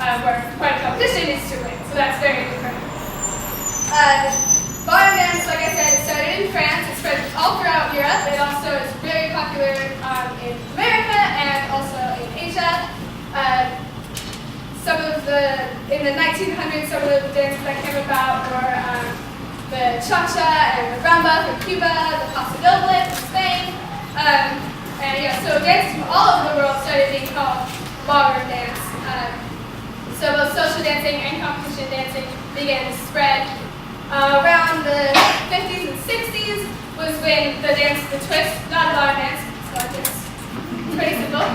where part of the competition is to win. So that's very different. Ballroom dance, like I said, it started in France. It spread all throughout Europe. It also is very popular in America and also in Asia. In the 1900s, some of the dances that came about were the cha-cha and the rumba from Cuba, the paso doble from Spain. So dances from all over the world started being called ballroom dance. So both social dancing and competition dancing began to spread. Around the 50s and 60s was when the dance, the twist, not a ballroom dance, so it's pretty simple,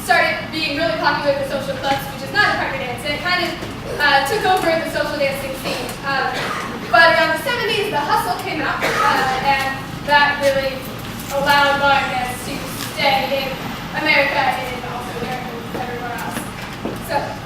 started being really popular at the social clubs, which is not a partner dance, and it kind of took over the social dancing scene. But around the 70s, the hustle came out, and that really allowed ballroom dance to stay in America and also Europe and everywhere else. So.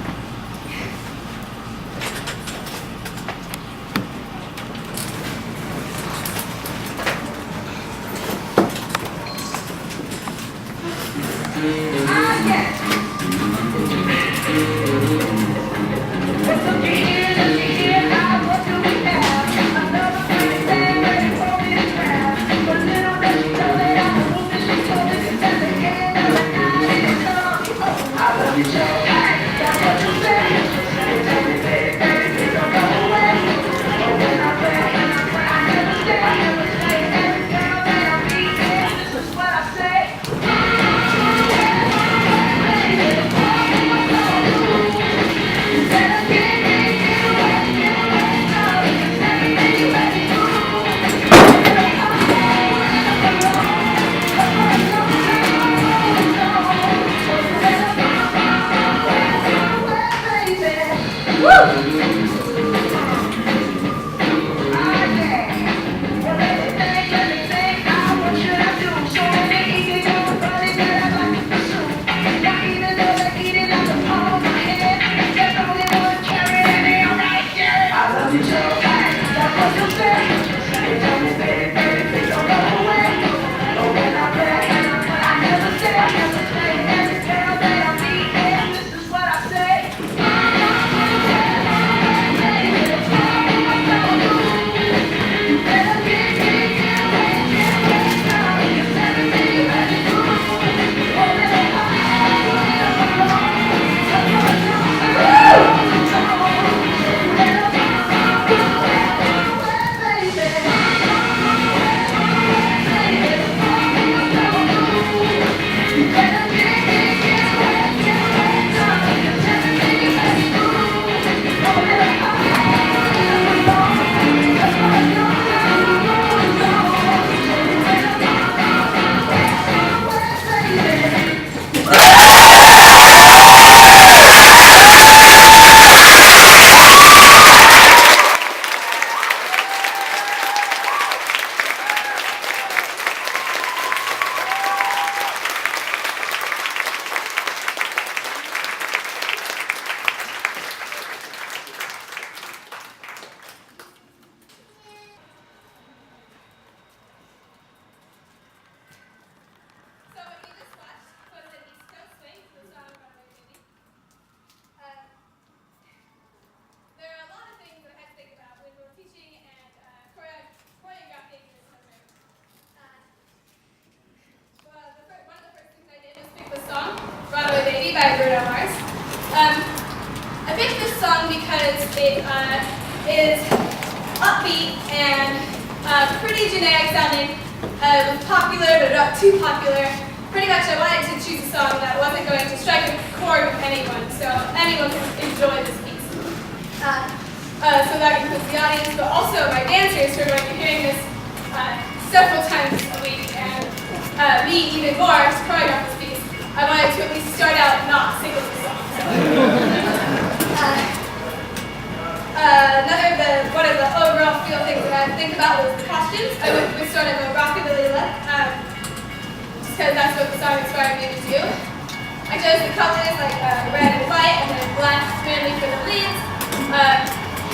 I picked this song because it is upbeat and pretty generic sounding, popular but not too popular. Pretty much I wanted to choose a song that wasn't going to strike a chord with anyone, so anyone can enjoy this piece. So that includes the audience, but also my dancers who are going to be hearing this several times a week, and me even more to choreograph this piece. I wanted to at least start out not singing the song. So. One of the overall feel things that I think about was the costumes. I went with sort of a rockabilly look, because that's what the song inspired me to do. I chose the colors like red and white, and then black mainly for the leads.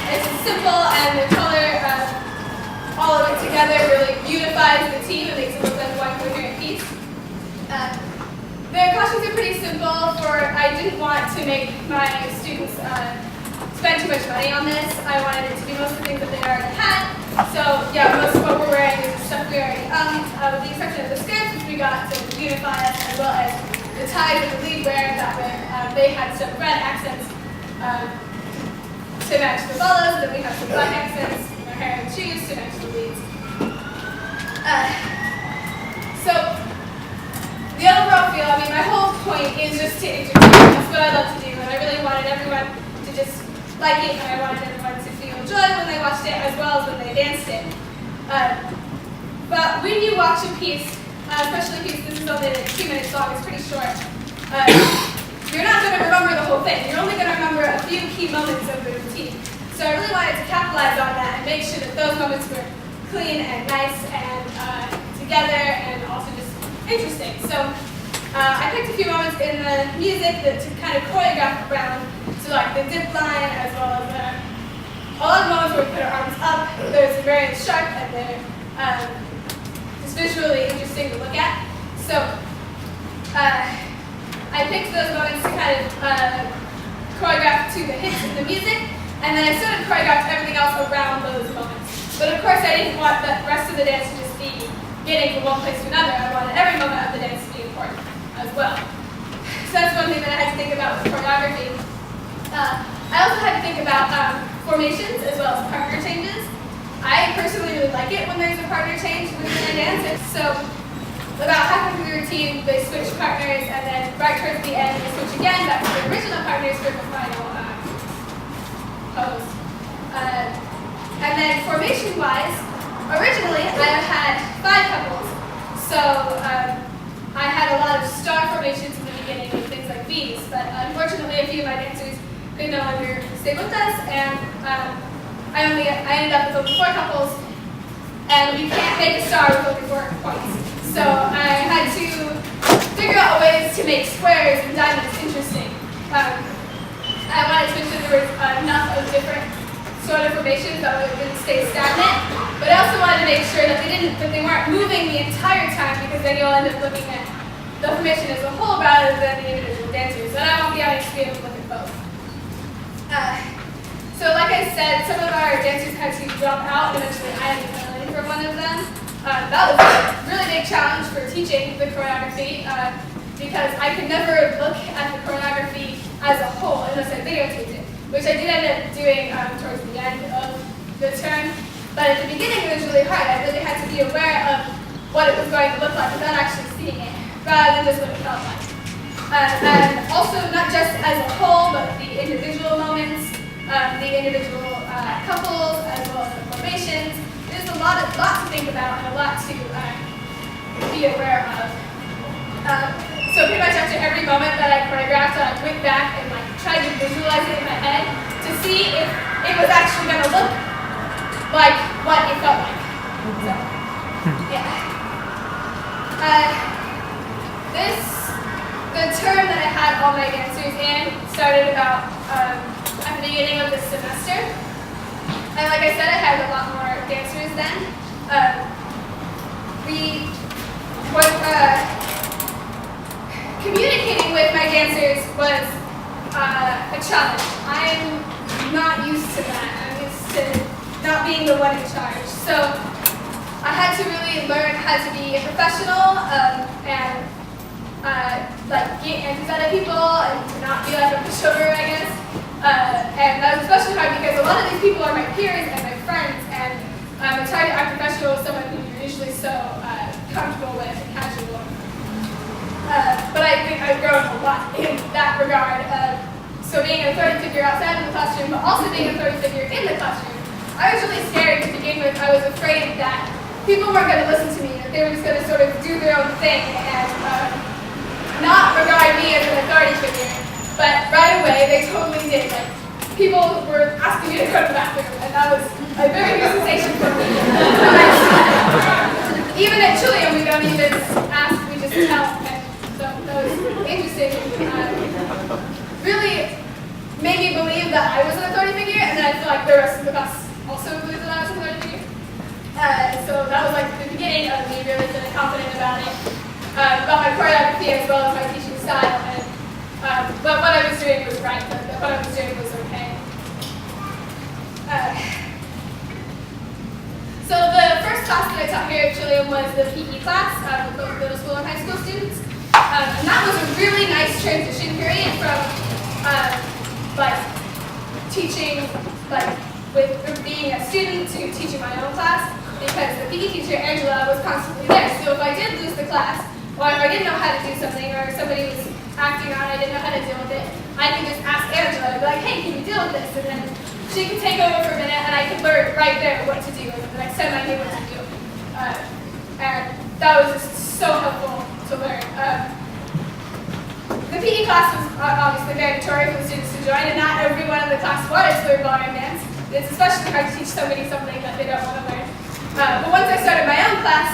It's simple, and the color, all of it together really unifies the team and makes it look like one coherent piece. There the costumes are pretty simple. I didn't want to make my students spend too much money on this. I wanted it to be most of the things that they already had. So yeah, most of what we're wearing is stuff we already owned, with the exception of the skirts, which we got to unify us, as well as the ties that the lead wear. That way they had some red accents to match the bolos, and then we have some black accents in our hair and shoes to match the leads. So the overall feel, I mean, my whole point is just to entertain. That's what I love to do, and I really wanted everyone to just like it, and I wanted everyone to feel joy when they watched it as well as when they danced it. But when you watch a piece, especially a piece this is only like 2 minutes long, it's pretty short, you're not going to remember the whole thing. You're only going to remember a few key moments of the routine. So I really wanted to capitalize on that and make sure that those moments were clean and nice and together and also just interesting. So I picked a few moments in the music to kind of choreograph around, so like the dip line, as well as a lot of moments where we put our arms up. Those are very sharp and they're just visually interesting to look at. So I picked those moments to kind of choreograph to the hits in the music, and then I sort of choreographed everything else around those moments. But of course I didn't want the rest of the dance to just be getting from one place to another. I wanted every moment of the dance to be important as well. So that's one thing that I had to think about with choreography. I also had to think about formations as well as partner changes. I personally really like it when there's a partner change within a dance. So about halfway through the routine, they switch partners, and then right towards the end, they switch again back to the original partners for the final pose. And then formation-wise, originally I had 5 couples. So I had a lot of star formations in the beginning with things like these, but unfortunately a few of my dancers could no longer stay with us, and I ended up with only 4 couples, and you can't make a star with only 4 points. So I had to figure out ways to make squares and diamonds interesting. I wanted to make sure there was enough of different sort of formations that it didn't stay stagnant, but I also wanted to make sure that they weren't moving the entire time, because then you'll end up looking at the formation as a whole rather than the individual dancers. And I want the audience to be able to look at both. So like I said, some of our dancers had to drop out, and eventually I had to fill in for one of them. That was a really big challenge for teaching the choreography, because I could never look at the choreography as a whole unless I videotaped it, which I did end up doing towards the end of the term. But at the beginning it was really hard. I really had to be aware of what it was going to look like without actually seeing it, rather than just what it felt like. And also not just as a whole, but the individual moments, the individual couples, as well as the formations. There's a lot to think about and a lot to be aware of. So pretty much after every moment that I choreographed, I went back and tried to visualize it in my head to see if it was actually going to look like what it felt like. So, yeah. The term that I had all my dancers in started about at the beginning of this semester. And like I said, I had a lot more dancers then. Communicating with my dancers was a challenge. I'm not used to that. I'm used to not being the one in charge. So I had to really learn how to be a professional and get answers out of people and to not be like a pushover, I guess. And that was especially hard because a lot of these people are my peers and my friends, and it's hard to act professional with someone who you're usually so comfortable with and casual. But I think I've grown a lot in that regard. So being an authority figure outside of the classroom, but also being an authority figure in the classroom, I was really scared to begin with. I was afraid that people weren't going to listen to me, that they were just going to sort of do their own thing and not regard me as an authority figure. But right away, they totally did. People were asking me to go to the bathroom, and that was a very new sensation for me. Even at Trillium, we don't even ask, we just tell. And so that was interesting. Really made me believe that I was an authority figure, and then I feel like the rest of the class also believed that I was an authority figure. So that was the beginning of me really feeling confident about it, about my choreography as well as my teaching style, and but what I was doing was right. What I was doing was okay. So the first class that I taught here at Trillium was the PE class with both middle school and high school students. And that was a really nice transition period from like teaching, like with being a student to teaching my own class, because the PE teacher, Angela, was constantly there. So if I did lose the class, or if I didn't know how to do something, or somebody was acting out, I didn't know how to deal with it, I could just ask Angela, and be like, hey, can you deal with this? And then she could take over for a minute, and I could learn right there what to do, and the next time I knew what to do. And that was just so helpful to learn. The PE class was obviously mandatory for the students to join, and not everyone in the class wanted to learn ballroom dance. It's especially hard to teach somebody something that they don't want to learn. But once I started my own class,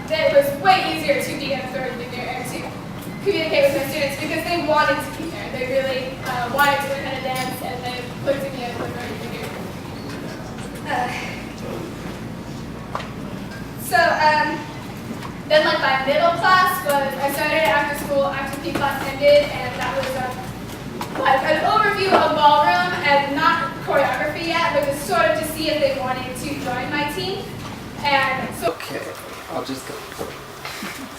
it was way easier to be an authority figure and to communicate with my students because they wanted to be there. They really wanted to learn how to dance, and they looked at me as an authority figure. Then like my middle class was, I started after school, after PE class ended, and that was like an overview of ballroom and not choreography yet, but just sort of to see if they wanted to join my team. And so okay, I'll just go.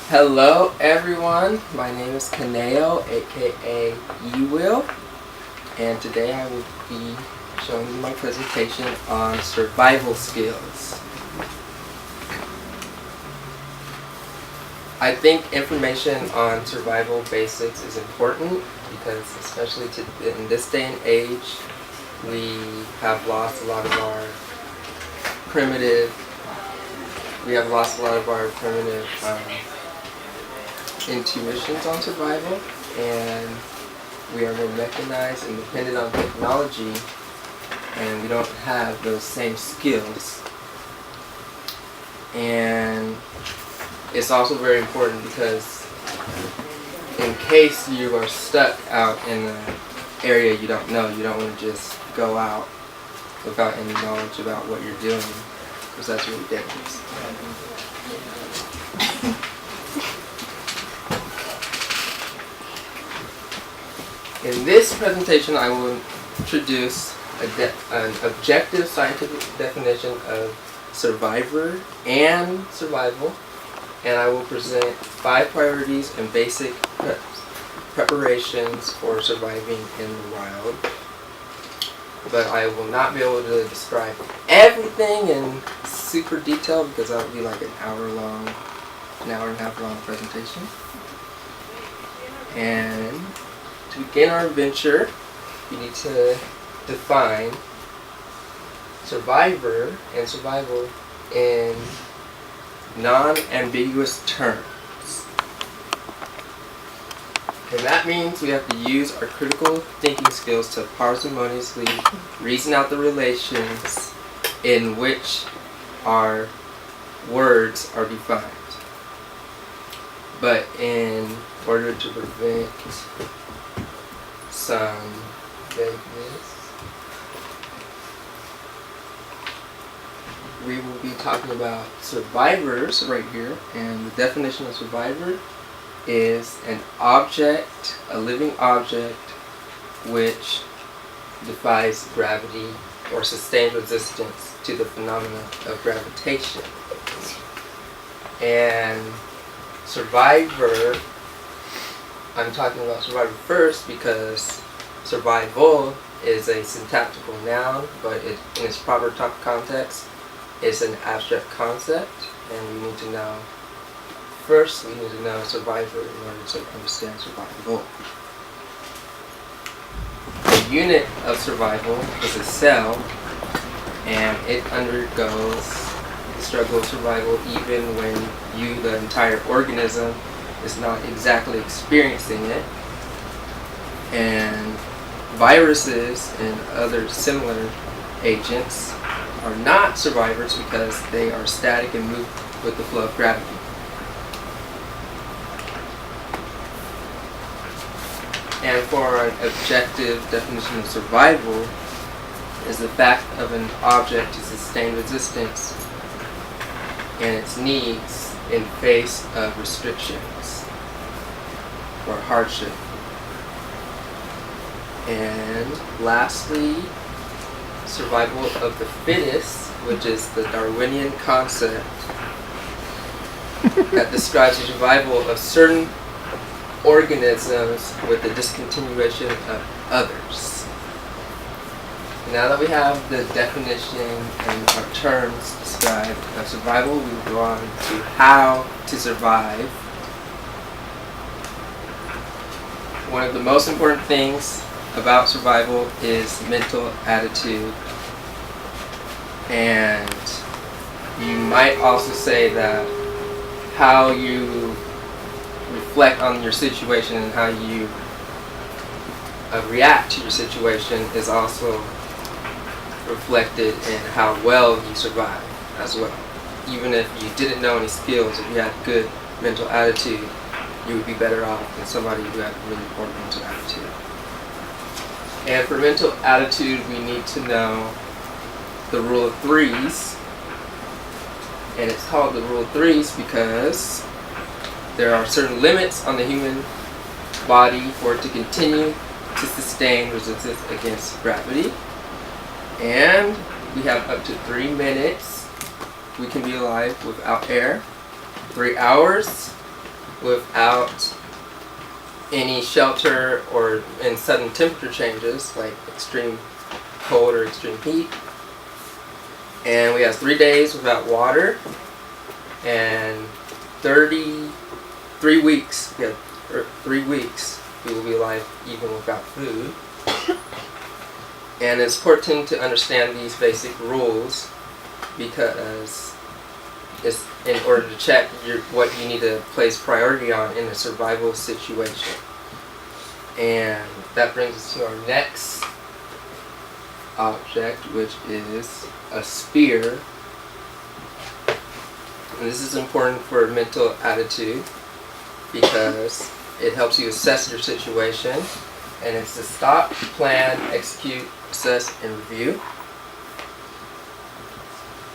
Hello everyone, my name is Kaneo, aka E-Will, and today I will be showing you my presentation on survival skills. I think information on survival basics is important because especially in this day and age, we have lost a lot of our primitive intuitions on survival, and we are more mechanized and dependent on technology, and we don't have those same skills. And it's also very important because in case you are stuck out in an area you don't know, you don't want to just go out without any knowledge about what you're doing, because that's really dangerous. In this presentation, I will introduce an objective scientific definition of survivor and survival, and I will present 5 priorities and basic preparations for surviving in the wild. But I will not be able to describe everything in super detail because that would be like an hour and a half long presentation. And to begin our adventure, we need to define survivor and survival in non-ambiguous terms. And that means we have to use our critical thinking skills to parsimoniously reason out the relations in which our words are defined. But in order to prevent some vagueness, we will be talking about survivors right here, and the definition of survivor is an object, a living object, which defies gravity or sustains resistance to the phenomena of gravitation. And survivor, I'm talking about survivor first because survival is a syntactical noun, but in its proper context, it's an abstract concept, and we need to know, first we need to know survivor in order to understand survival. The unit of survival is a cell, and it undergoes the struggle of survival even when you, the entire organism, is not exactly experiencing it. And viruses and other similar agents are not survivors because they are static and move with the flow of gravity. And for an objective definition of survival is the fact of an object to sustain resistance and its needs in face of restrictions. For or hardship. And lastly, survival of the fittest, which is the Darwinian concept that describes the survival of certain organisms with the discontinuation of others. Now that we have the definition and our terms described of survival, we will go on to how to survive. One of the most important things about survival is mental attitude. And you might also say that how you reflect on your situation and how you react to your situation is also reflected in how well you survive as well. Even if you didn't know any skills, if you had good mental attitude, you would be better off than somebody who had really poor mental attitude. And for mental attitude, we need to know the rule of threes. And it's called the rule of threes because there are certain limits on the human body for it to continue to sustain resistance against gravity. And we have up to 3 minutes we can be alive without air, 3 hours without any shelter or in sudden temperature changes like extreme cold or extreme heat. And we have 3 days without water and 3 weeks. We have 3 weeks we will be alive even without food. And it's important to understand these basic rules because it's in order to check what you need to place priority on in a survival situation. And that brings us to our next object, which is a spear. And this is important for mental attitude because it helps you assess your situation, and it's to stop, plan, execute, assess, and review.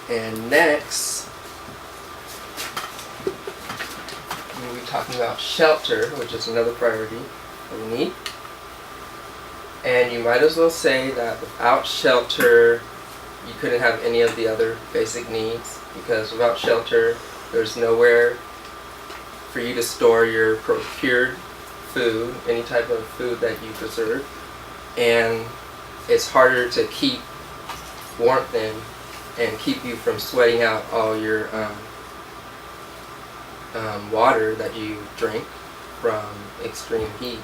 And next, we'll be talking about shelter, which is another priority that we need. And you might as well say that without shelter, you couldn't have any of the other basic needs, because without shelter, there's nowhere for you to store your procured food, any type of food that you preserve, and it's harder to keep warmth in and keep you from sweating out all your water that you drink from extreme heat.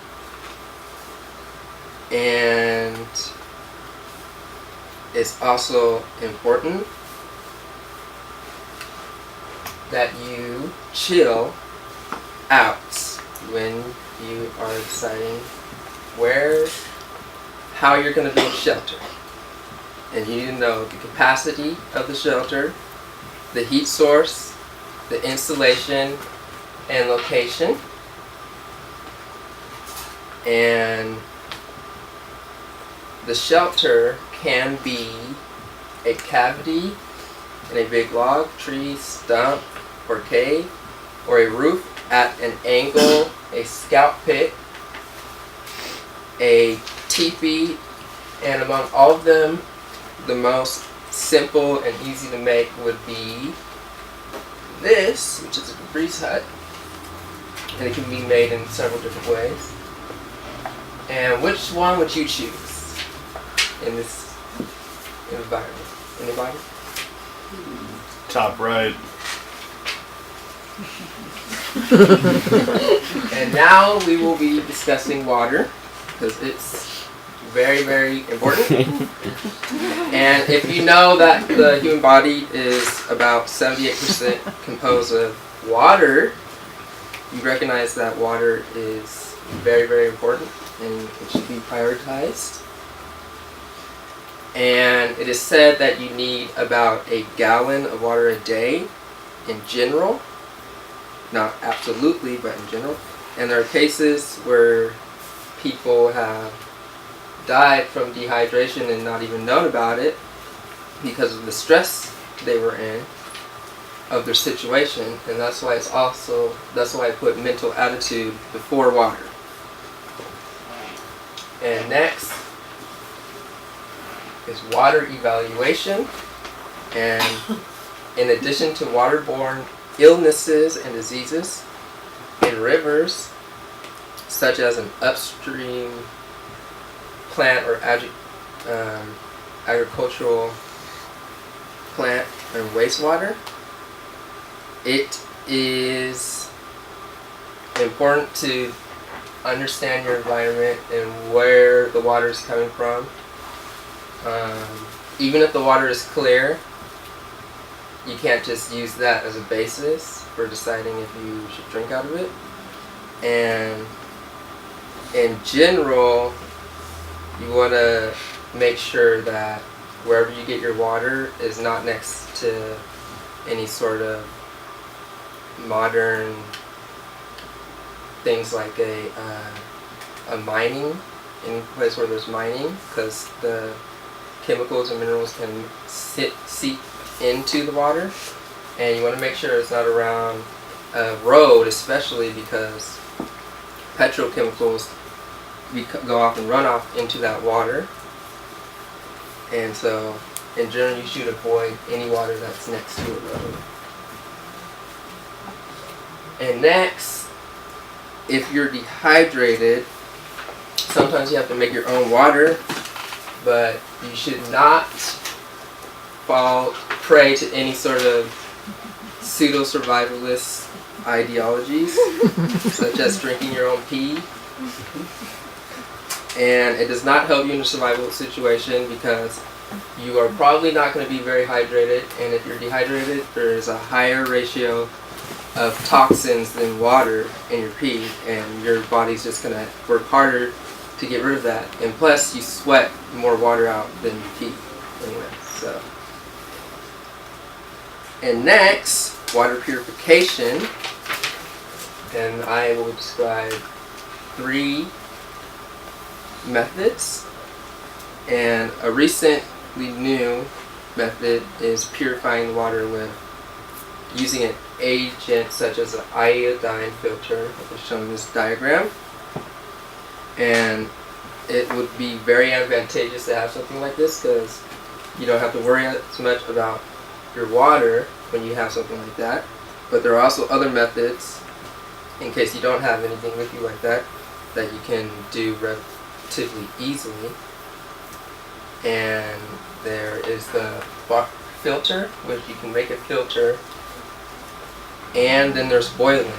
And it's also important that you chill out when you are deciding how you're going to build shelter. And you need to know the capacity of the shelter, the heat source, the insulation and location, and the shelter can be a cavity in a big log, tree, stump, or cave, or a roof at an angle, a scout pit, a teepee, and among all of them, the most simple and easy to make would be this, which is a breeze hut, and it can be made in several different ways. And which one would you choose in this environment? Anybody? Top right. And now we will be discussing water because it's very, very important. And if you know that the human body is about 78% composed of water, you recognize that water is very, very important and it should be prioritized. And it is said that you need about 1 gallon of water a day in general. Not absolutely, but in general. And there are cases where people have died from dehydration and not even known about it because of the stress they were in of their situation. And that's why I put mental attitude before water. And next is water evaluation. And in addition to waterborne illnesses and diseases in rivers, such as an upstream plant or agricultural plant and wastewater, it is important to understand your environment and where the water is coming from. Even if the water is clear, you can't just use that as a basis for deciding if you should drink out of it. And in general, you want to make sure that wherever you get your water is not next to any sort of modern things like a mining, any place where there's mining, because the chemicals and minerals can seep into the water, and you want to make sure it's not around a road, especially because petrochemicals go off and run off into that water. And so in general you should avoid any water that's next to a road. And next, if you're dehydrated, sometimes you have to make your own water, but you should not fall prey to any sort of pseudo-survivalist ideologies, such as drinking your own pee. And it does not help you in a survival situation because you are probably not going to be very hydrated, and if you're dehydrated, there is a higher ratio of toxins than water in your pee, and your body's just going to work harder to get rid of that. And plus, you sweat more water out than you pee anyway. So, and next, water purification, and I will describe 3 methods. And a recently new method is purifying the water with using an agent such as an iodine filter, which is shown in this diagram. And it would be very advantageous to have something like this because you don't have to worry as much about your water when you have something like that. But there are also other methods, in case you don't have anything with you like that, that you can do relatively easily. And there is the bark filter, which you can make a filter, and then there's boiling.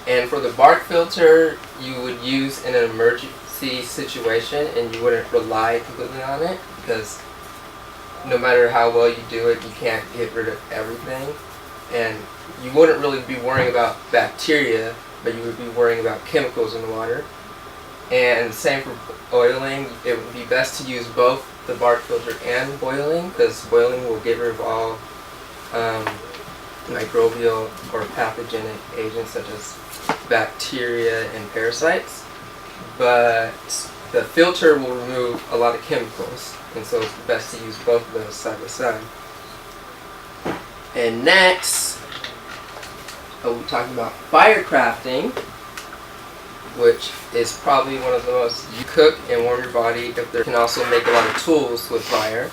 And for the bark filter, you would use in an emergency situation, and you wouldn't rely completely on it because no matter how well you do it, you can't get rid of everything. And you wouldn't really be worrying about bacteria, but you would be worrying about chemicals in the water. And same for boiling. It would be best to use both the bark filter and boiling, because boiling will get rid of all microbial or pathogenic agents such as bacteria and parasites. But the filter will remove a lot of chemicals, and so it's best to use both of those side by side. And next, we're talking about fire crafting, which is probably one of the most, you cook and warm your body. If there can also make a lot of tools with fire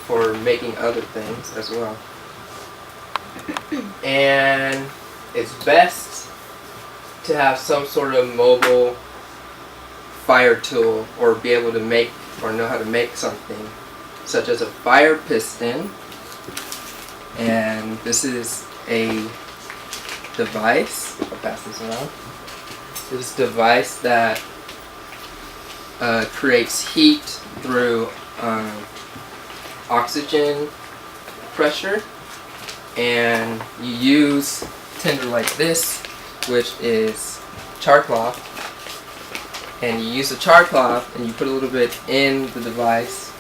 for making other things as well. And it's best to have some sort of mobile fire tool, or be able to make or know how to make something, such as a fire piston. And this is a device, I'll pass this around. This device that creates heat through oxygen pressure, and you use tinder like this, which is char cloth, and you use the char cloth and you put a little bit in the device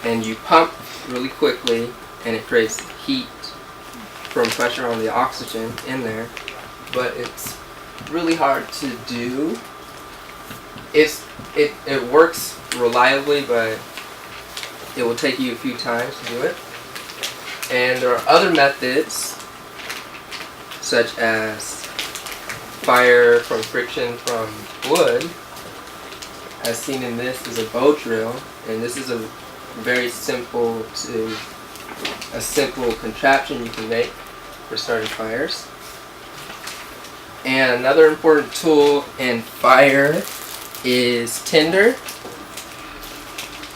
and you pump really quickly, and it creates heat from pressure on the oxygen in there. But it's really hard to do. It works reliably, but it will take you a few times to do it. And there are other methods, such as fire from friction from wood, as seen in this, is a bow drill, and this is a very simple contraption you can make for starting fires. And another important tool in fire is tinder,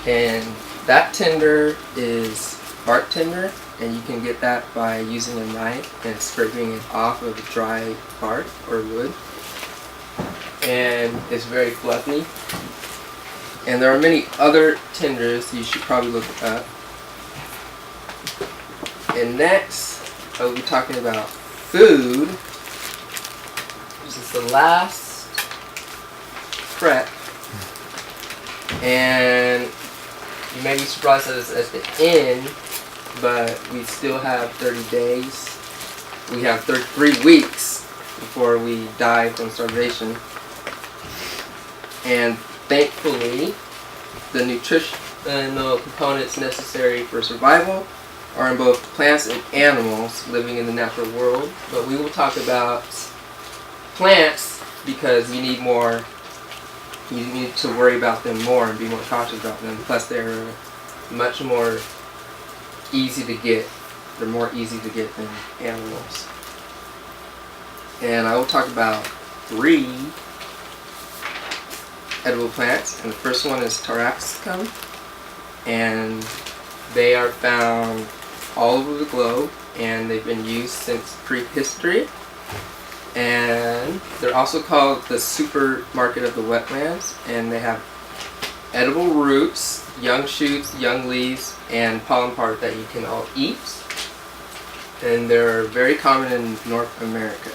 and that tinder is bark tinder, and you can get that by using a knife and scraping it off of dry bark or wood. And it's very fluffy. And there are many other tinders you should probably look up. And next, I will be talking about food, which is the last prep. And you may be surprised that it's at the end, but we still have 30 days. We have 3 weeks before we die from starvation. And thankfully, the nutritional components necessary for survival are in both plants and animals living in the natural world. But we will talk about plants because you need to worry about them more and be more cautious about them. Plus, they're much more easy to get. They're more easy to get than animals. And I will talk about 3 edible plants, and the first one is taraxacum, and they are found all over the globe, and they've been used since prehistory. And they're also called the supermarket of the wetlands, and they have edible roots, young shoots, young leaves, and pollen part that you can all eat. And they're very common in North America.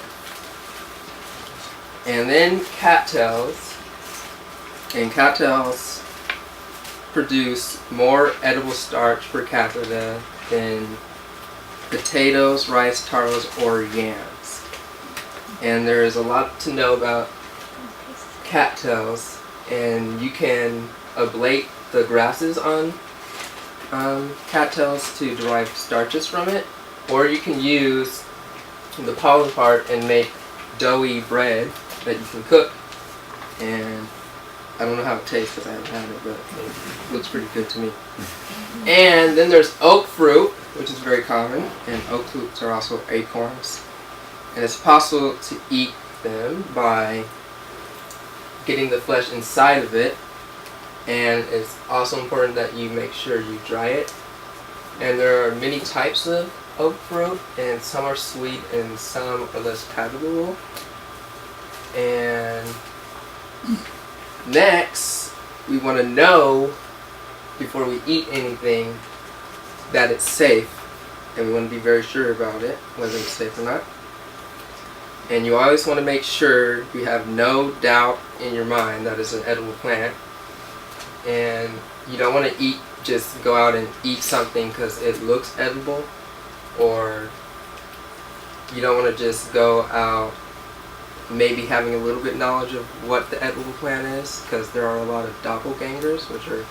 And then cattails. And cattails produce more edible starch per capita than potatoes, rice, taros, or yams. And there is a lot to know about cattails, and you can ablate the grasses on cattails to derive starches from it, or you can use the pollen part and make doughy bread that you can cook. And I don't know how it tastes because I haven't had it, but it looks pretty good to me. And then there's oak fruit, which is very common, and oak fruits are also acorns. And it's possible to eat them by getting the flesh inside of it, and it's also important that you make sure you dry it. And there are many types of oak fruit, and some are sweet and some are less palatable. And next, we want to know before we eat anything that it's safe, and we want to be very sure about it, whether it's safe or not. And you always want to make sure you have no doubt in your mind that it's an edible plant. And you don't want to just go out and eat something because it looks edible, or you don't want to just go out maybe having a little bit knowledge of what the edible plant is, because there are a lot of doppelgangers, which are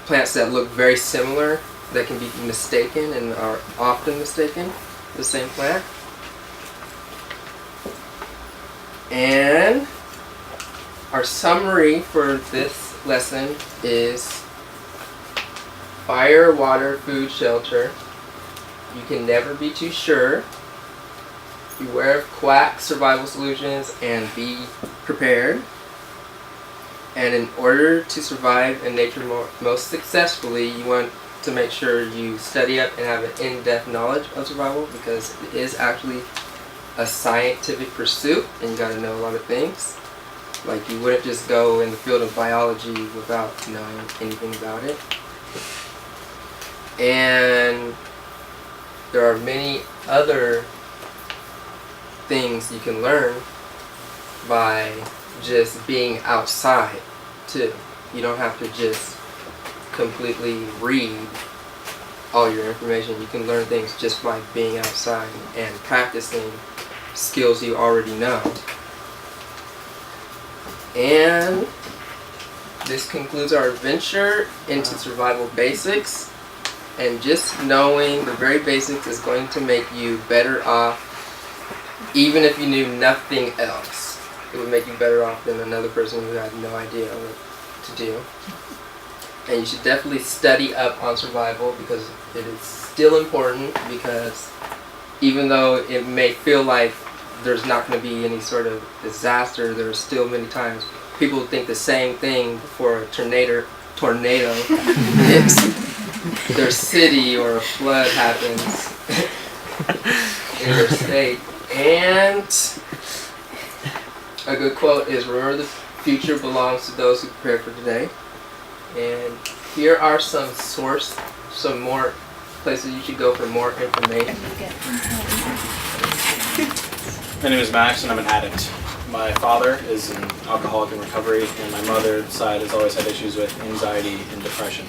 plants that look very similar that can be mistaken and are often mistaken for the same plant. And our summary for this lesson is fire, water, food, shelter. You can never be too sure. Beware of quack survival solutions and be prepared. And in order to survive in nature most successfully, you want to make sure you study up and have an in-depth knowledge of survival, because it is actually a scientific pursuit and you got to know a lot of things. Like, you wouldn't just go in the field of biology without knowing anything about it. And there are many other things you can learn by just being outside too. You don't have to just completely read all your information. You can learn things just by being outside and practicing skills you already know. And this concludes our adventure into survival basics. And just knowing the very basics is going to make you better off. Even if you knew nothing else, it would make you better off than another person who had no idea of it. to do. And you should definitely study up on survival because it is still important, because even though it may feel like there's not going to be any sort of disaster, there are still many times people think the same thing before a tornado hits their city or a flood happens in their state. And a good quote is, "Remember, the future belongs to those who prepare for today." And here are some more places you should go for more information. My name is Max, and I'm an addict. My father is an alcoholic in recovery, and my mother's side has always had issues with anxiety and depression.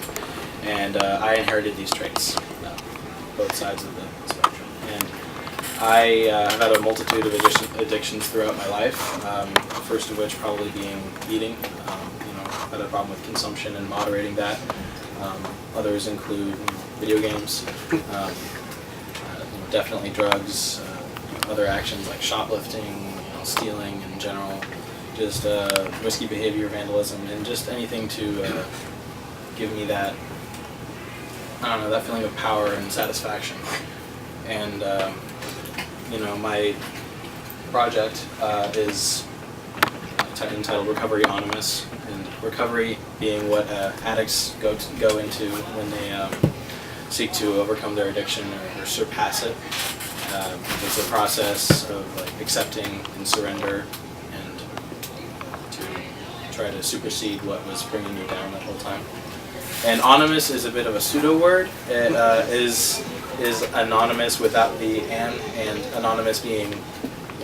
And I inherited these traits, both sides of the spectrum. And I have had a multitude of addictions throughout my life. First of which probably being eating. I've had a problem with consumption and moderating that. Others include video games, definitely drugs, other actions like shoplifting, stealing in general, just risky behavior, vandalism, and just anything to give me that, that feeling of power and satisfaction. And my project is entitled Recovery Anonymous, and recovery being what addicts go into when they seek to overcome their addiction or surpass it. It's a process of accepting and surrender, and to try to supersede what was bringing you down that whole time. And anonymous is a bit of a pseudo word. It is anonymous without the and anonymous being,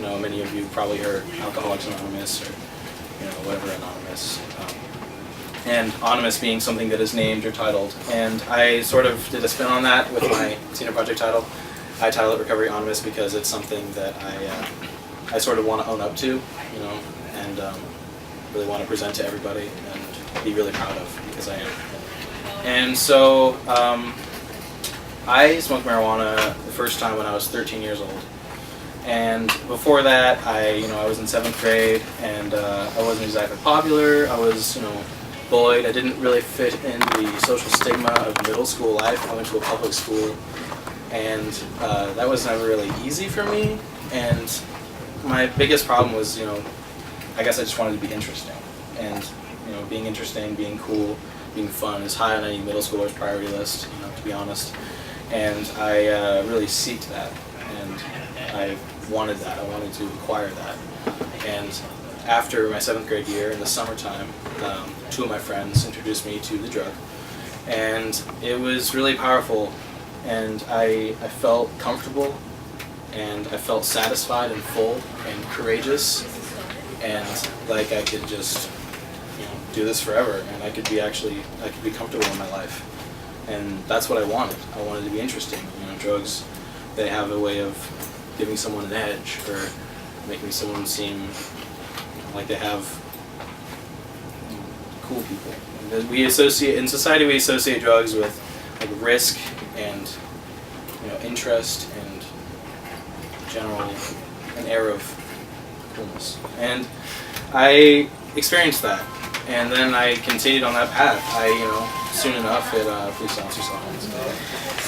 many of you probably heard Alcoholics Anonymous or whatever anonymous. And anonymous being something that is named or titled. And I sort of did a spin on that with my senior project title. I title it Recovery Anonymous because it's something that I sort of want to own up to, and really want to present to everybody and be really proud of, because I am. And so I smoked marijuana the first time when I was 13 years old. And before that, I was in 7th grade, and I wasn't exactly popular. I was, bullied. I didn't really fit in the social stigma of middle school life. I went to a public school, and that was never really easy for me. And my biggest problem was, I guess I just wanted to be interesting. And, being interesting, being cool, being fun is high on any middle schooler's priority list, to be honest. And I really seeked that, and I wanted that. I wanted to acquire that. And after my 7th grade year in the summertime, 2 of my friends introduced me to the drug, and it was really powerful. And I felt comfortable, and I felt satisfied and full and courageous, and like I could just do this forever, and I could be comfortable in my life. And that's what I wanted. I wanted to be interesting. Drugs, they have a way of giving someone an edge, or making someone seem like they have cool people. And in society we associate drugs with risk and interest and an air of coolness. And I experienced that, and then I continued on that path. Soon enough please silence your cell phones.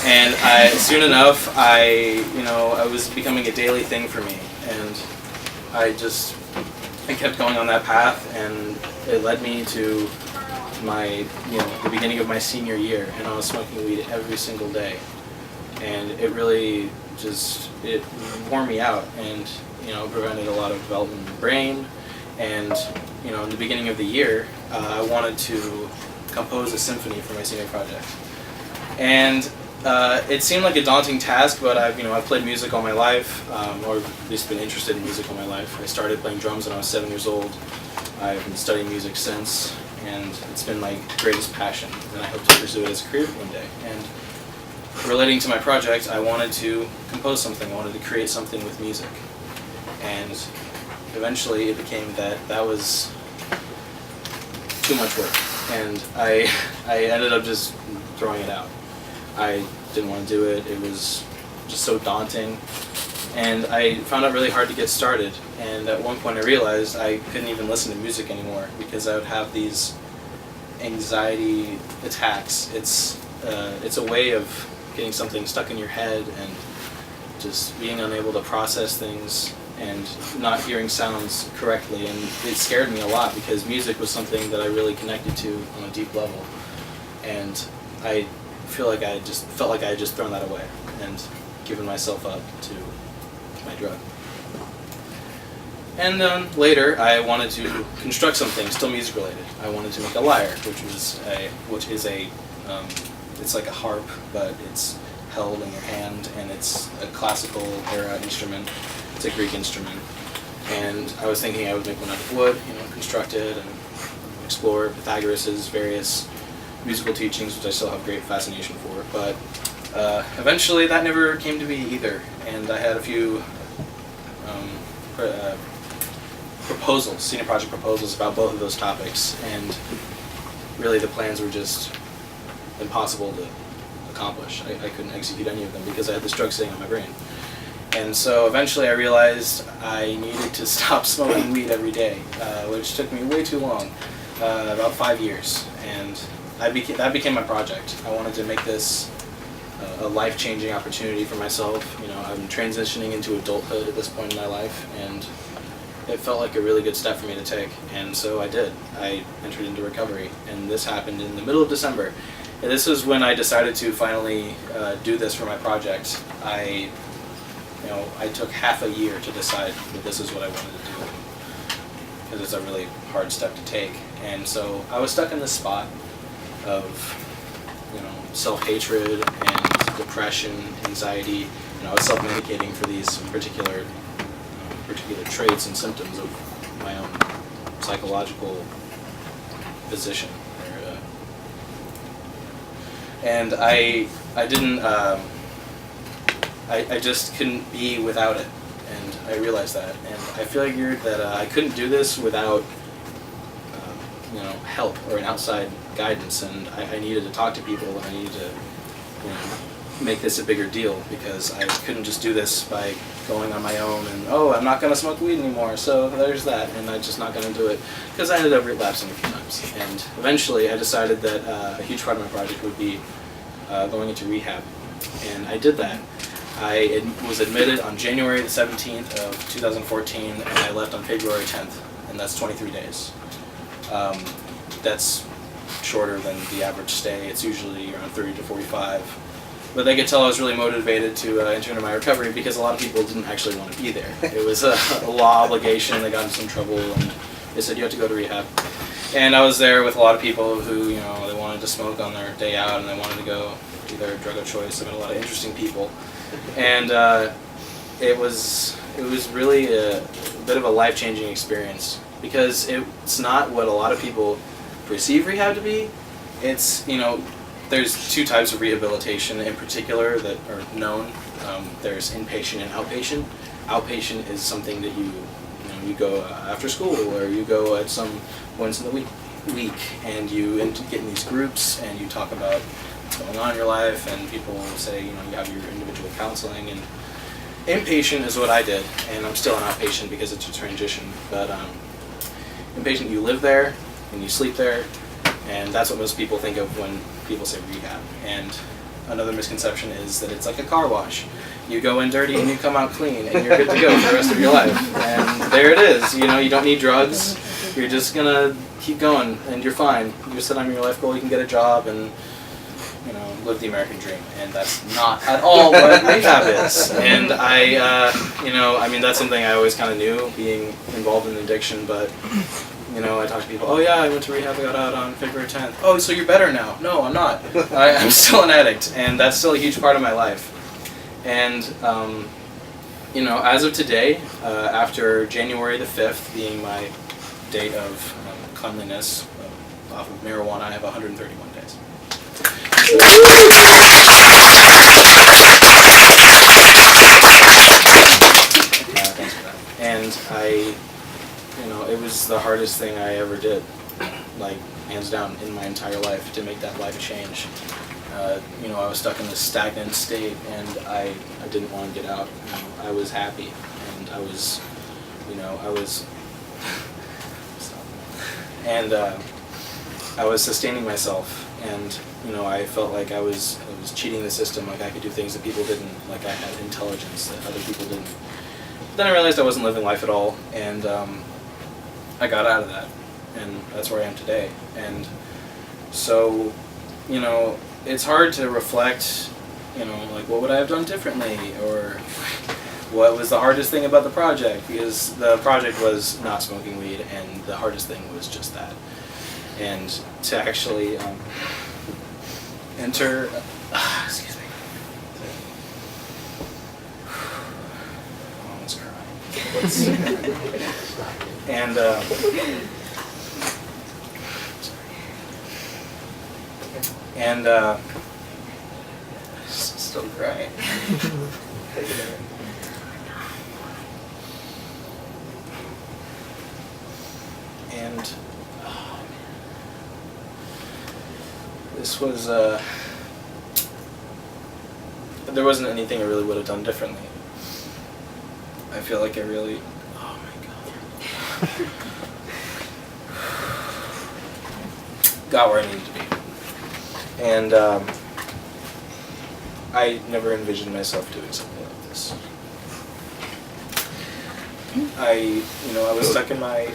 And soon enough I was becoming a daily thing for me, and I kept going on that path, and it led me to the beginning of my senior year, and I was smoking weed every single day. And it really it wore me out, and prevented a lot of development in the brain. And in the beginning of the year, I wanted to compose a symphony for my senior project. And it seemed like a daunting task, but I've played music all my life, or at least been interested in music all my life. I started playing drums when I was 7 years old. I've been studying music since, and it's been my greatest passion, and I hope to pursue it as a career one day. And relating to my project, I wanted to compose something. I wanted to create something with music. And eventually it became that was too much work, and I ended up just throwing it out. I didn't want to do it. It was just so daunting, and I found it really hard to get started. And at one point I realized I couldn't even listen to music anymore, because I would have these anxiety attacks. It's a way of getting something stuck in your head and just being unable to process things and not hearing sounds correctly. And it scared me a lot because music was something that I really connected to on a deep level. And I felt like I had just thrown that away and given myself up to my drug. And then later, I wanted to construct something still music related. I wanted to make a lyre, it's like a harp, but it's held in your hand, and it's a classical era instrument. It's a Greek instrument, and I was thinking I would make one out of wood, construct it and explore Pythagoras's various musical teachings, which I still have great fascination for. But eventually, that never came to be either, and I had a few senior project proposals about both of those topics, and really the plans were just impossible to accomplish. I couldn't execute any of them because I had this drug sitting on my brain. And so eventually I realized I needed to stop smoking weed every day, which took me way too long, about 5 years. And that became my project. I wanted to make this a life-changing opportunity for myself. I'm transitioning into adulthood at this point in my life, and it felt like a really good step for me to take, and so I did. I entered into recovery, and this happened in the middle of December. And this was when I decided to finally do this for my project. I took half a year to decide that this is what I wanted to do, because it's a really hard step to take. And so I was stuck in this spot of, self-hatred and depression, anxiety. I was self-medicating for these particular traits and symptoms of my own psychological position. And I didn't, I just couldn't be without it, and I realized that. And I figured that I couldn't do this without, help or an outside guidance, and I needed to talk to people, and I needed to, make this a bigger deal, because I couldn't just do this by going on my own and, I'm not going to smoke weed anymore, so there's that, and I'm just not going to do it, because I ended up relapsing a few times. And eventually I decided that a huge part of my project would be going into rehab, and I did that. I was admitted on January the 17th of 2014, and I left on February 10th, and that's 23 days. That's shorter than the average stay. It's usually around 30 to 45. But they could tell I was really motivated to enter into my recovery, because a lot of people didn't actually want to be there. It was a law obligation. They got in some trouble, and they said, you have to go to rehab. And I was there with a lot of people who, they wanted to smoke on their day out, and they wanted to go do their drug of choice. I met a lot of interesting people. And it was really a bit of a life-changing experience, because it's not what a lot of people perceive rehab to be. It's, there's two types of rehabilitation in particular that are known. There's inpatient and outpatient. Outpatient is something that you go after school, or you go at some points in the week, and you get in these groups and you talk about what's going on in your life, and people will say, you have your individual counseling. And inpatient is what I did, and I'm still an outpatient because it's a transition. But inpatient, you live there and you sleep there, and that's what most people think of when people say rehab. And another misconception is that it's like a car wash. You go in dirty and you come out clean, and you're good to go for the rest of your life. And there it is. You don't need drugs. You're just gonna keep going, and you're fine. You set on your life goal. You can get a job and live the American dream. And that's not at all what rehab is. And that's something I always kind of knew, being involved in addiction. But I talk to people, I went to rehab, I got out on February 10th. Oh, so you're better now. No, I'm not. I'm still an addict, and that's still a huge part of my life. And, as of today, after January the 5th being my date of cleanliness off of marijuana, I have 131 days. Thanks for that. And it was the hardest thing I ever did, like, hands down, in my entire life, to make that life change. I was stuck in this stagnant state, and I didn't want to get out. I was happy, and I was I was sustaining myself, and I felt like I was cheating the system, like I could do things that people didn't, like I had intelligence that other people didn't. But then I realized I wasn't living life at all, and I got out of that, and that's where I am today. And so, it's hard to reflect, like what would I have done differently, or what was the hardest thing about the project, because the project was not smoking weed, and the hardest thing was just that. And to actually enter, excuse me, I'm almost crying. And still crying. And this was, there wasn't anything I really would have done differently. I feel like I really, oh my God, got where I needed to be. And I never envisioned myself doing something like this. I was stuck in my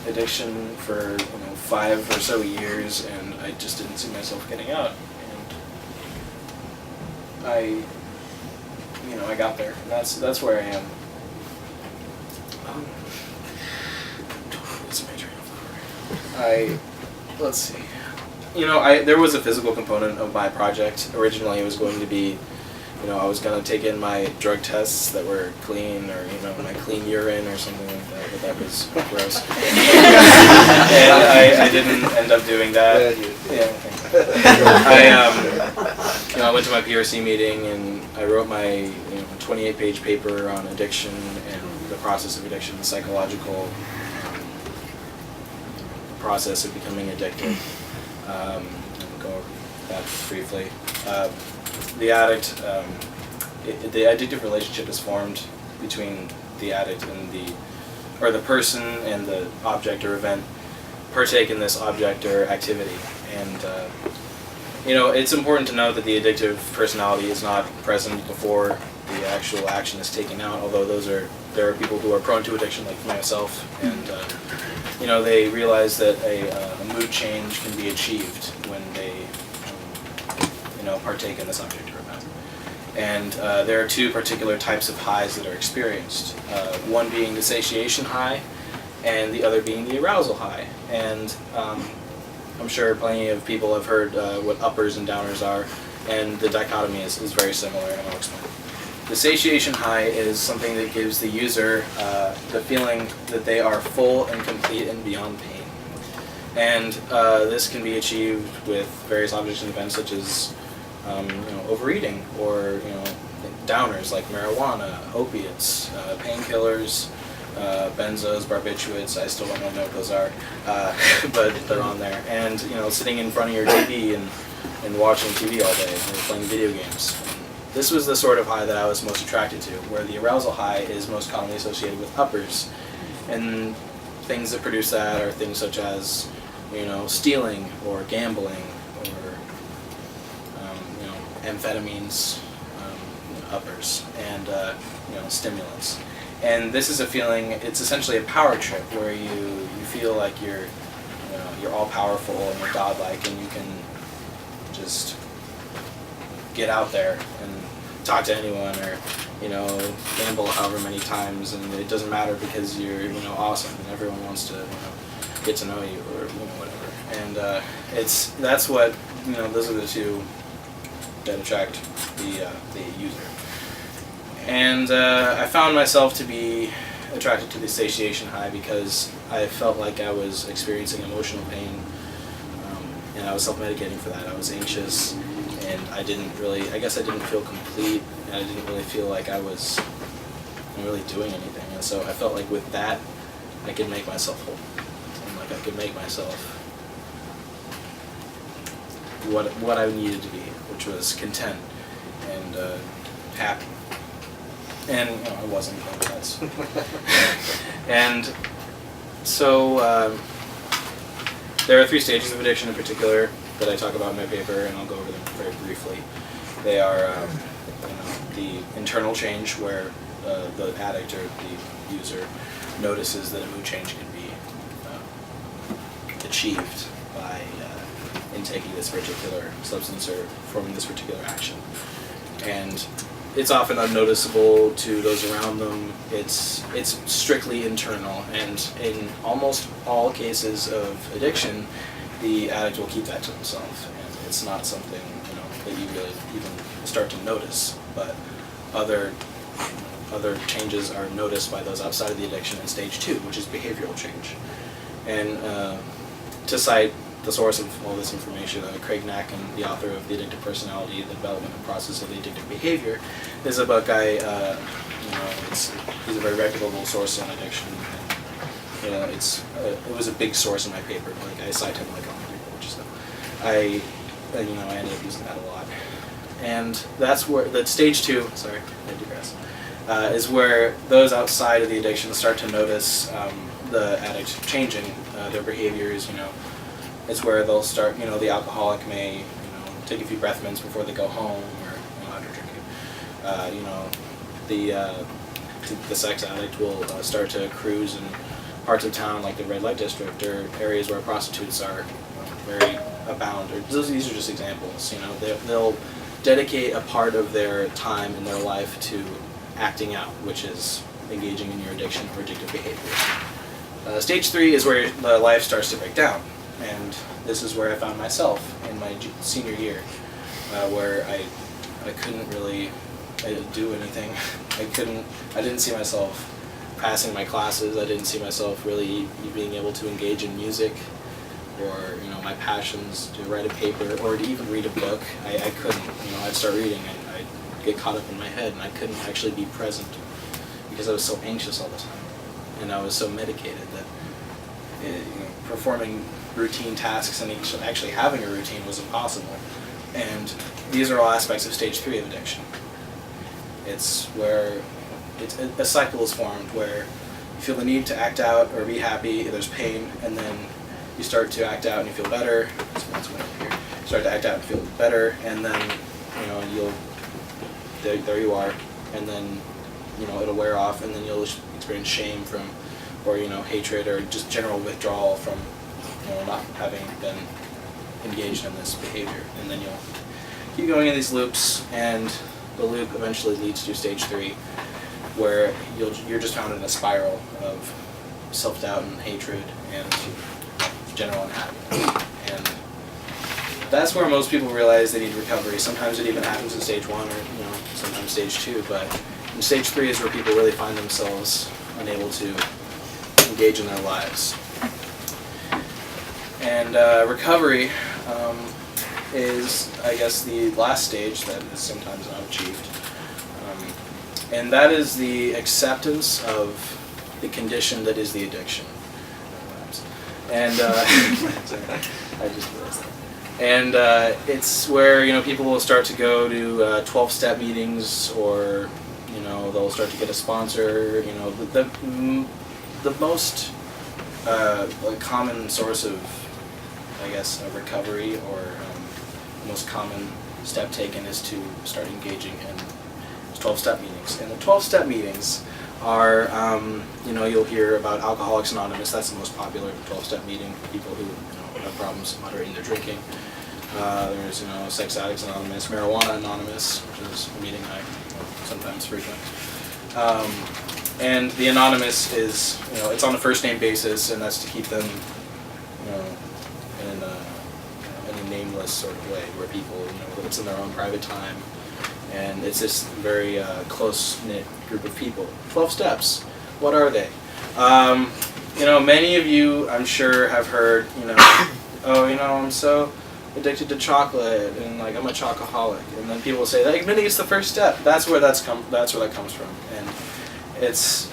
addiction for 5 or so years, and I just didn't see myself getting out. And I got there. And that's where I am. It's a major let's see. There was a physical component of my project. Originally, it was going to be, I was going to take in my drug tests that were clean, or, my clean urine or something like that, but that was gross. And I didn't end up doing that. Yeah. I went to my PRC meeting, and I wrote my 28-page paper on addiction and the process of addiction, the psychological process of becoming addicted. I'll go over that briefly. The addict, the addictive relationship is formed between the addict and the person and the object or event partake in this object or activity. And it's important to note that the addictive personality is not present before the actual action is taken out, although there are people who are prone to addiction like myself, and they realize that a mood change can be achieved when they partake in this object or event. And there are 2 particular types of highs that are experienced, one being the satiation high and the other being the arousal high. And I'm sure plenty of people have heard what uppers and downers are, and the dichotomy is very similar, and I'll explain. The satiation high is something that gives the user the feeling that they are full and complete and beyond pain. And this can be achieved with various objects and events such as overeating, or downers like marijuana, opiates, painkillers, benzos, barbiturates. I still don't know what those are, but they're on there. And sitting in front of your TV and watching TV all day, or playing video games. This was the sort of high that I was most attracted to, where the arousal high is most commonly associated with uppers. And things that produce that are things such as, stealing or gambling, or amphetamines, uppers, and stimulants. And this is a feeling. It's essentially a power trip where you feel like you're all powerful and you're godlike, and you can just get out there and talk to anyone, or gamble however many times, and it doesn't matter because you're awesome and everyone wants to get to know you, or whatever. And that's what those are the 2 that attract the user. And I found myself to be attracted to the satiation high because I felt like I was experiencing emotional pain, and I was self-medicating for that. I was anxious, and I didn't feel complete, and I didn't really feel like I was really doing anything. And so I felt like with that, I could make myself whole, and like I could make myself what I needed to be, which was content and happy. And I wasn't, but that's and so there are 3 stages of addiction in particular that I talk about in my paper, and I'll go over them very briefly. They are the internal change, where the addict or the user notices that a mood change can be achieved by intaking this particular substance or performing this particular action. And it's often unnoticeable to those around them. It's strictly internal, and in almost all cases of addiction, the addict will keep that to themselves, and it's not something that you really even start to notice. But other changes are noticed by those outside of the addiction in stage 2, which is behavioral change. And to cite the source of all this information, Craig Knacken, the author of The Addictive Personality, The Development and Process of the Addictive Behavior, is a book he's a very reputable source on addiction. And, it was a big source in my paper. Like, I cite him like on my report, so I ended up using that a lot. And that's where the stage 2. Sorry, I digress. Is where those outside of the addiction start to notice the addict changing their behaviors. It's where they'll start. The alcoholic may take a few breath mints before they go home, or after drinking. The sex addict will start to cruise in parts of town like the red light district, or areas where prostitutes are very abound. Or these are just examples. They'll dedicate a part of their time in their life to acting out, which is engaging in your addiction or addictive behavior. Stage 3 is where the life starts to break down, and this is where I found myself in my senior year, where I couldn't really do anything. I didn't see myself passing my classes. I didn't see myself really being able to engage in music, or my passions, to write a paper, or to even read a book. I couldn't. I'd start reading and I'd get caught up in my head, and I couldn't actually be present because I was so anxious all the time, and I was so medicated that performing routine tasks and actually having a routine was impossible. And these are all aspects of stage 3 of addiction. It's where a cycle is formed where you feel the need to act out or be happy, there's pain, and then you start to act out and you feel better. You start to act out and feel better, and then there you are, and then it'll wear off, and then you'll experience shame from, or hatred, or just general withdrawal from not having been engaged in this behavior, and then you'll keep going in these loops, and the loop eventually leads to stage 3, where you're just found in a spiral of self-doubt and hatred and general unhappiness. And that's where most people realize they need recovery. Sometimes it even happens in stage 1, or sometimes stage 2, but in stage 3 is where people really find themselves unable to engage in their lives. And recovery is, I guess, the last stage that is sometimes not achieved. And that is the acceptance of the condition that is the addiction. And I just realized that. And it's where people will start to go to 12-step meetings, or they'll start to get a sponsor. The most common source of, I guess, of recovery, or the most common step taken is to start engaging in 12-step meetings. And the 12-step meetings are, you'll hear about Alcoholics Anonymous. That's the most popular 12-step meeting for people who have problems moderating their drinking. There's Sex Addicts Anonymous, Marijuana Anonymous, which is a meeting I sometimes frequent. And the anonymous is, it's on a first name basis, and that's to keep them, in a nameless sort of way, where people, it's in their own private time, and it's this very close-knit group of people. 12 steps. What are they? Many of you, I'm sure, have heard, I'm so addicted to chocolate, and I'm a chocoholic, and then people say that admitting it's the first step. That's where that comes from, and it's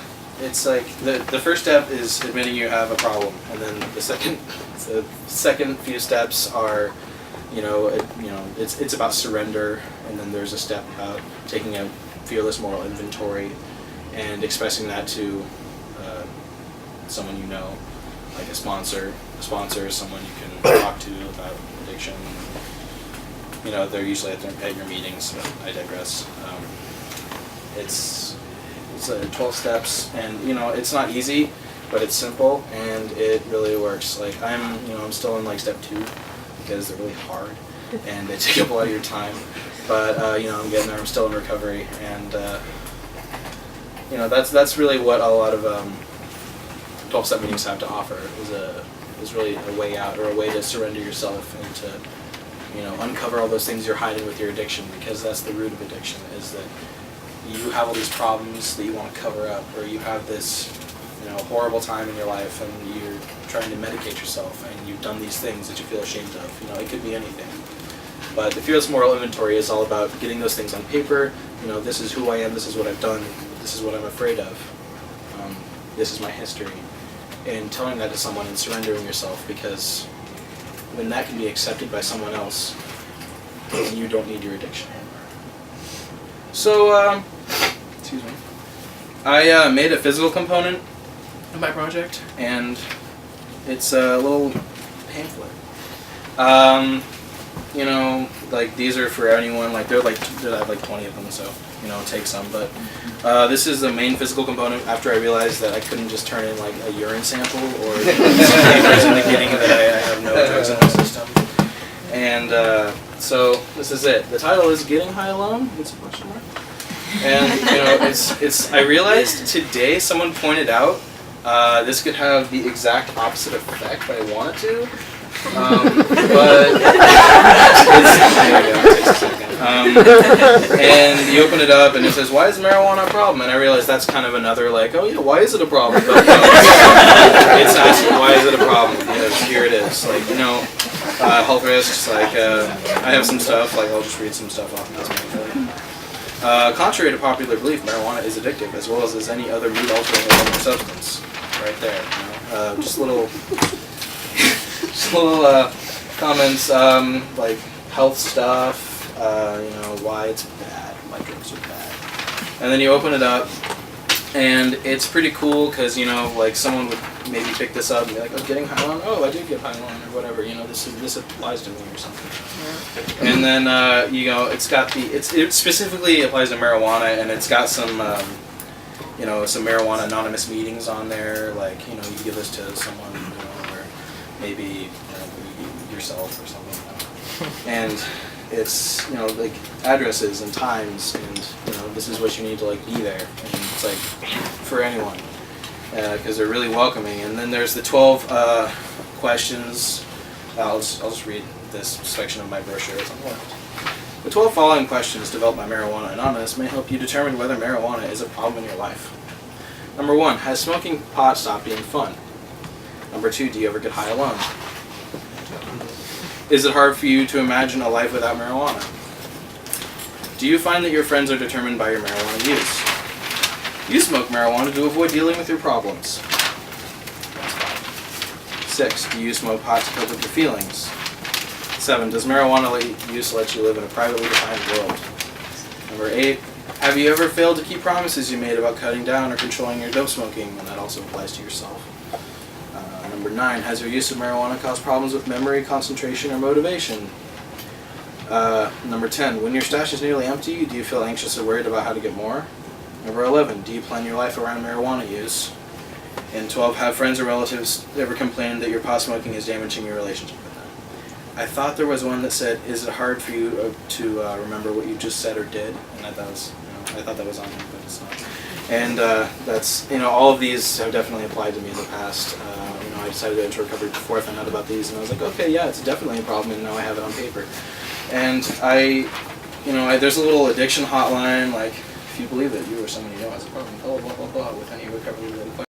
like the first step is admitting you have a problem, and then the second few steps are, it's about surrender, and then there's a step about taking a fearless moral inventory and expressing that to someone you know. like a sponsor. A sponsor is someone you can talk to about addiction. You know, they're usually at your meetings, but I digress. It's 12 steps, and you know, it's not easy, but it's simple and it really works. Like I'm still in like step 2 because they're really hard and they take up a lot of your time. But you know, I'm getting there. I'm still in recovery, and you know, that's really what a lot of 12-step meetings have to offer. Is really a way out, or a way to surrender yourself and to, you know, uncover all those things you're hiding with your addiction, because that's the root of addiction, is that you have all these problems that you want to cover up, or you have this, you know, horrible time in your life and you're trying to medicate yourself and you've done these things that you feel ashamed of. You know, it could be anything. But the Fearless Moral Inventory is all about getting those things on paper. You know, this is who I am, this is what I've done, this is what I'm afraid of, this is my history. And telling that to someone and surrendering yourself, because when that can be accepted by someone else, you don't need your addiction. So, excuse me. I made a physical component of my project, and it's a little pamphlet. You know, like these are for anyone. Like I have like 20 of them, so you know, take some. But this is the main physical component. After I realized that I couldn't just turn in like a urine sample or papers indicating that I have no drugs in my system. And so this is it. The title is "Getting High Alone?" It's a question mark. And you know, it's. I realized today someone pointed out this could have the exact opposite effect I want it to. But and you open it up and it says, "Why is marijuana a problem?" And I realized that's kind of another like, oh yeah, why is it a problem? But no, it's asking why is it a problem? Because here it is, like, you know, health risks. Like I have some stuff. Like I'll just read some stuff off now. Contrary to popular belief, marijuana is addictive, as well as any other mood-altering substance. Right there, you know? Just little comments, like health stuff, you know, why it's bad, why drugs are bad. And then you open it up, and it's pretty cool, because, you know, like someone would maybe pick this up and be like, oh, getting high on, oh, I do get high on, or whatever, you know, this applies to me or something. Yeah. And then, you know, it's got it specifically applies to marijuana, and it's got some, you know, some marijuana anonymous meetings on there, like, you know, you give this to someone, you know, or maybe, you know, yourself or something. And it's, you know, like addresses and times, and, you know, this is what you need to, like, be there. And it's, like, for anyone, because they're really welcoming. And then there's the 12 questions. I'll just read this section of my brochure. It's on the left. The 12 following questions developed by Marijuana Anonymous may help you determine whether marijuana is a problem in your life. Number 1, has smoking pot stopped being fun? Number 2, do you ever get high alone? Is it hard for you to imagine a life without marijuana? Do you find that your friends are determined by your marijuana use? You smoke marijuana to avoid dealing with your problems. 6, do you smoke pot to cope with your feelings? 7, does marijuana use let you live in a privately defined world? Number 8, have you ever failed to keep promises you made about cutting down or controlling your dope smoking? And that also applies to yourself. Number 9, has your use of marijuana caused problems with memory, concentration, or motivation? Number 10, when your stash is nearly empty, do you feel anxious or worried about how to get more? Number 11, do you plan your life around marijuana use? And 12, have friends or relatives ever complained that your pot smoking is damaging your relationship with them? I thought there was one that said, is it hard for you to remember what you just said or did? And I thought that was on here, but it's not. And that's, you know, all of these have definitely applied to me in the past. You know, I decided to go into recovery before I found out about these, and I was like, okay, yeah, it's definitely a problem, and now I have it on paper. And there's a little addiction hotline, like, if you believe that you or someone you know has a problem, blah, blah, blah, blah, with any recovery-related questions.